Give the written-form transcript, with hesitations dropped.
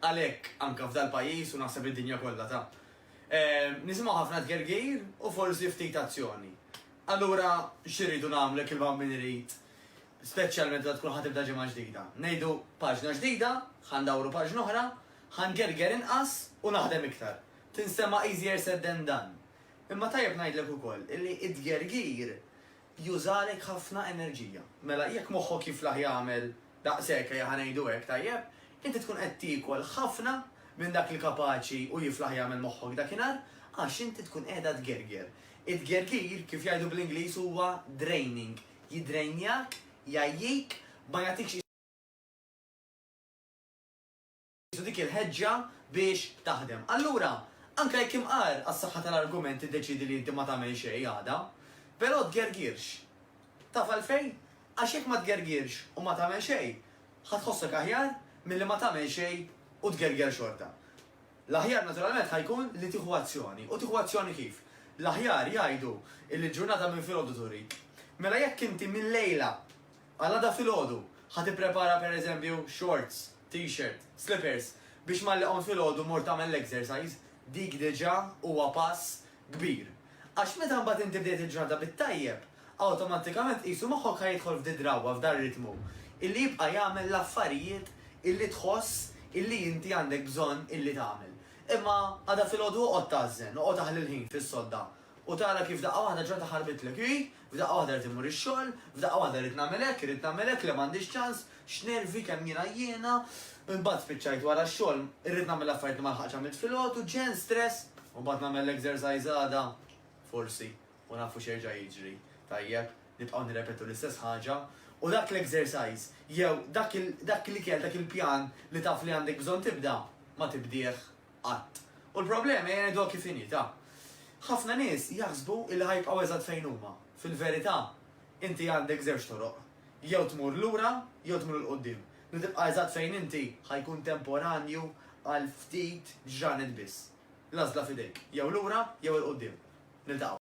Għalhekk anke f'dal pajjiż u naħseb id-dinja kollha ta' nisimgħu ħafna tgergir u forsi ftit azzjoni. Allura x'iridu nagħmlu jekk il-bambin irid, speċjalment meta tkun ħatibda ġimgħa ġdida. Ngħidu paġna ġdida, ħandawru paġna oħra, ħangerger inqas u naħdem iktar. Tinsema easier said than done. Imma tajjeb ngħidlek ukoll illi id-gergir jużalek ħafna enerġija. Mela jekk moħħok jiflaħ jagħmel daqshekk ħanejdu hekk tajjeb, inti tkun qed tiekol ħafna minn dak li kapaċi u jiflaħ jagħmel moħħok dakinhar għax inti tkun qiegħda tgerger. Id-gergir kif jgħidu bl-Ingliż huwa draining. Jidrejnjak, jgħajjik, ma jagħtikx dik il-ħeġġa biex taħdem. Allura, anke jekk imqar għas-saħħa tal-argument iddeċidi li inti ma tagħmel xejn għada, però tgergirx. Taf għalfejn? Għax jekk ma tgergirx u ma tagħmel xejn, ħatħossok aħjar milli ma tagħmel xejn u tgerger xorta. L-aħjar naturalment ħajkun li tieħu azzjoni. U tieħu azzjoni kif? L-aħjar jgħidu il-ġurnata minn filgħodu turik. Mela jekk inti minn lejla għal filgħodu ħatipprepara pereżempju shorts, t-shirt, slippers biex mal-leqon filgħodu mort tagħmel l-exercise, dik diġà huwa pass kbir. Għax meta mbagħad inti bdejt il-ġurnata bit-tajjeb, awtomatikament qisu moħħok ħajidħol f'didrawwa f'dar ritmu illi jibqa' jagħmel l-affarijiet illi tħoss illi inti għandek bżonn illi tagħmel. Imma għada filgħodu oqgħod tażżen, oqgħod taħli l-ħin fis-sodda. U tara kif daqqa waħda ġurnata ħarbitlek, f'daqqa waħda rid imur ix-xogħol, f'daqqa waħda rid nagħmel hekk, irid nagħmel hekk li m'għandix ċans, x'nervi kemm jiena, imbagħad spiċċajt wara x-xogħol, irrid nagħmel affarijiet li ma lħaqx għamilt filgħodu, ġen stress, u mbagħad nagħmel l-exercise għada, forsi, u nafu x'jerġa' jiġri. Tajjeb, nibqgħu nirrepetu l-istess ħaġa, u dak l-exercise, jew dak li kell, dak il-pjan li taf li għandek bżonn tibda, ma tibdieħ qatt. U l-problema jgħidu kif inhi ta' ħafna nies jaħsbu il ħajbqgħu eżatt fejn huma. Fil-verità, inti għandek żewġ toroq. Jew tmur lura, jew tmur l qudiem. Li tibqa' eżatt fejn inti ħajkun temporanju għal ftit ġranet biss. L-għażla fidejk, jew lura jew il qudiem. Niltaqgħu.